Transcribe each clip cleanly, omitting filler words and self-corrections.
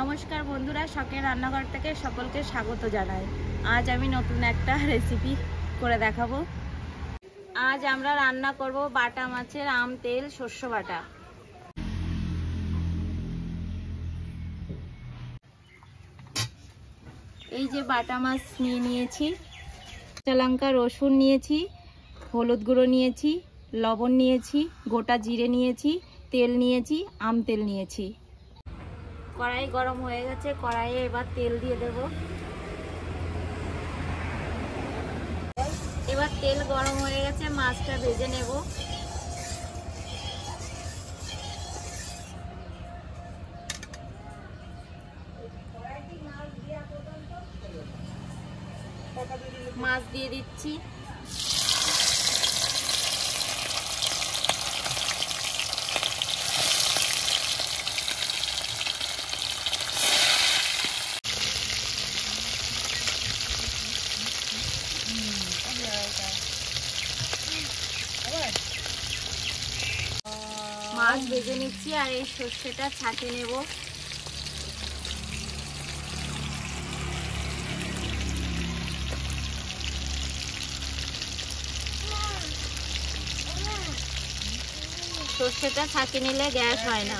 নমস্কার বন্ধুরা, শখের রান্নাঘর থেকে সকলকে স্বাগত জানাই। আজ আমি নতুন একটা রেসিপি করে দেখাবো। আজ আমরা রান্না করব বাটা মাছের আম তেল শস্য বাটা। এই যে বাটা মাছ নিয়ে নিয়েছি, কাঁচা লঙ্কা রসুন নিয়েছি, হলুদ গুঁড়ো নিয়েছি, লবণ নিয়েছি, গোটা জিরে নিয়েছি, তেল নিয়েছি, আম তেল নিয়েছি। কড়াই গরম হয়ে গেছে, কড়াইয়ে এবার তেল দিয়ে দেব। এবার তেল গরম হয়ে গেছে, মাছটা ভেজে নেব। মাছ দিয়ে দিচ্ছি। মাছ ভেজে নিচ্ছি আর এই সর্ষেটা ছাঁকে নেব। সর্ষেটা ছাঁকে নিলে গ্যাস হয় না।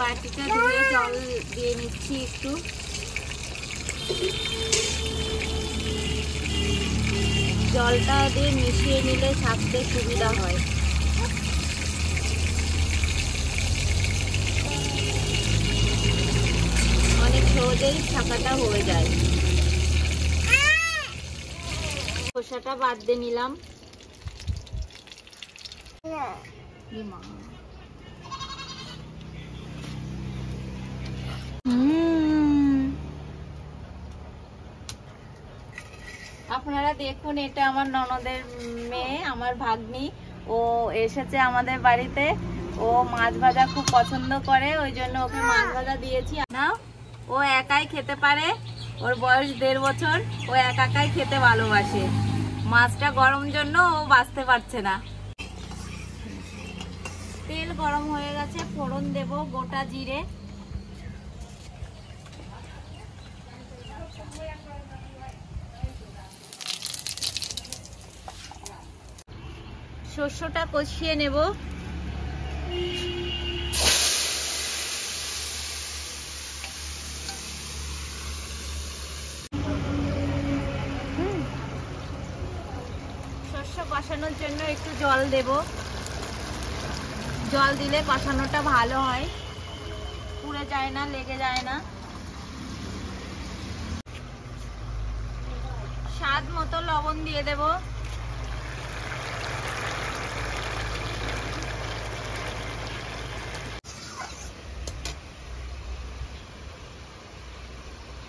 বাটিটা ধুয়ে জল দিয়ে নিচ্ছি একটু। জলটা দিয়ে মিশিয়ে নিলে ছাঁকতে সুবিধা হয়। অনেক সহজেই ছাঁকাটা হয়ে যায়। খোসাটা বাদ দিয়ে নিলাম। আপনারা দেখুন, এটা আমার ননদের মেয়ে, আমার ভাগ্নি। ও এসেছে আমাদের বাড়িতে। ও মাছ ভাজা খুব পছন্দ করে, ওই জন্য ওকে মাছ ভাজা দিয়েছি। না, ও একাই খেতে পারে। ওর বয়স 1.5 বছর। ও একাই খেতে ভালোবাসে। মাছটা গরম জন্য ও বাঁচতে পারছে না। তেল গরম হয়ে গেছে, ফোড়ন দেব গোটা জিরে, শস্যটা কষিয়ে নেব। শস্য কষানোর জন্য একটু জল দেব। জল দিলে কষানোটা ভালো হয়, পুড়ে যায় না, লেগে যায় না। স্বাদ মতো লবণ দিয়ে দেব।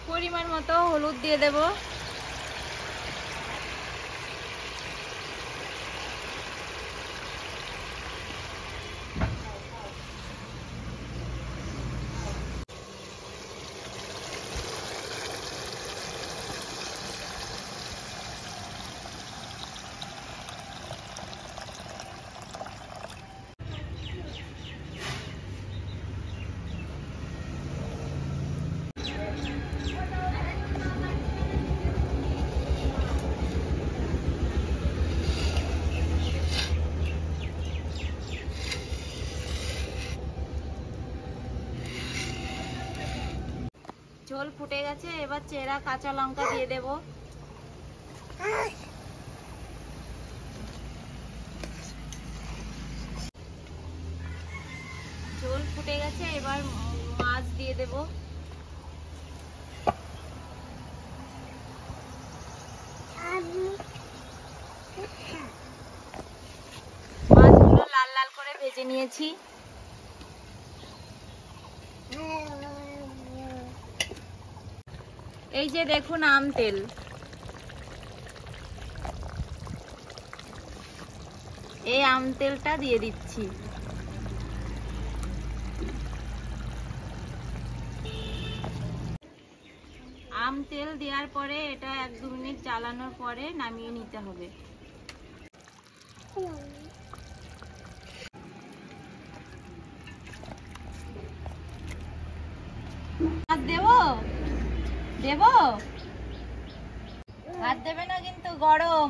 পরিমাণ মতো হলুদ দিয়ে দেব। ঝোল ফুটে গেছে, এবার চেরা কাঁচা লঙ্কা দিয়ে দেব। ঝোল ফুটে গেছে, এবার মাছ দিয়ে দেব। মাছগুলো লাল লাল করে ভেজে নিয়েছি। এই যে দেখুন আম তেল। এই আম তেলটা দিয়ে দিচ্ছি। আম তেল দেওয়ার পরে এটা 1-2 মিনিট জ্বালানোর পরে নামিয়ে নিতে হবে। দেবো দেবো, হাত দেবে না কিন্তু, গরম।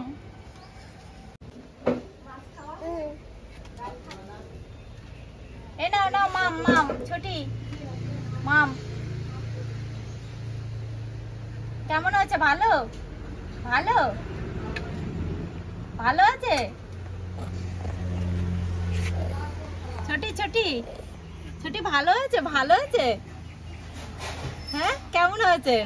এ নাও নাও মাম মাম, ছোটি মাম। কেমন হয়েছে? ভালো ভালো ভালো আছে? ছোটি ছোটি ছোটি ভালো হয়েছে? ভালো হয়েছে? হ্যাঁ, কেমন হয়েছে?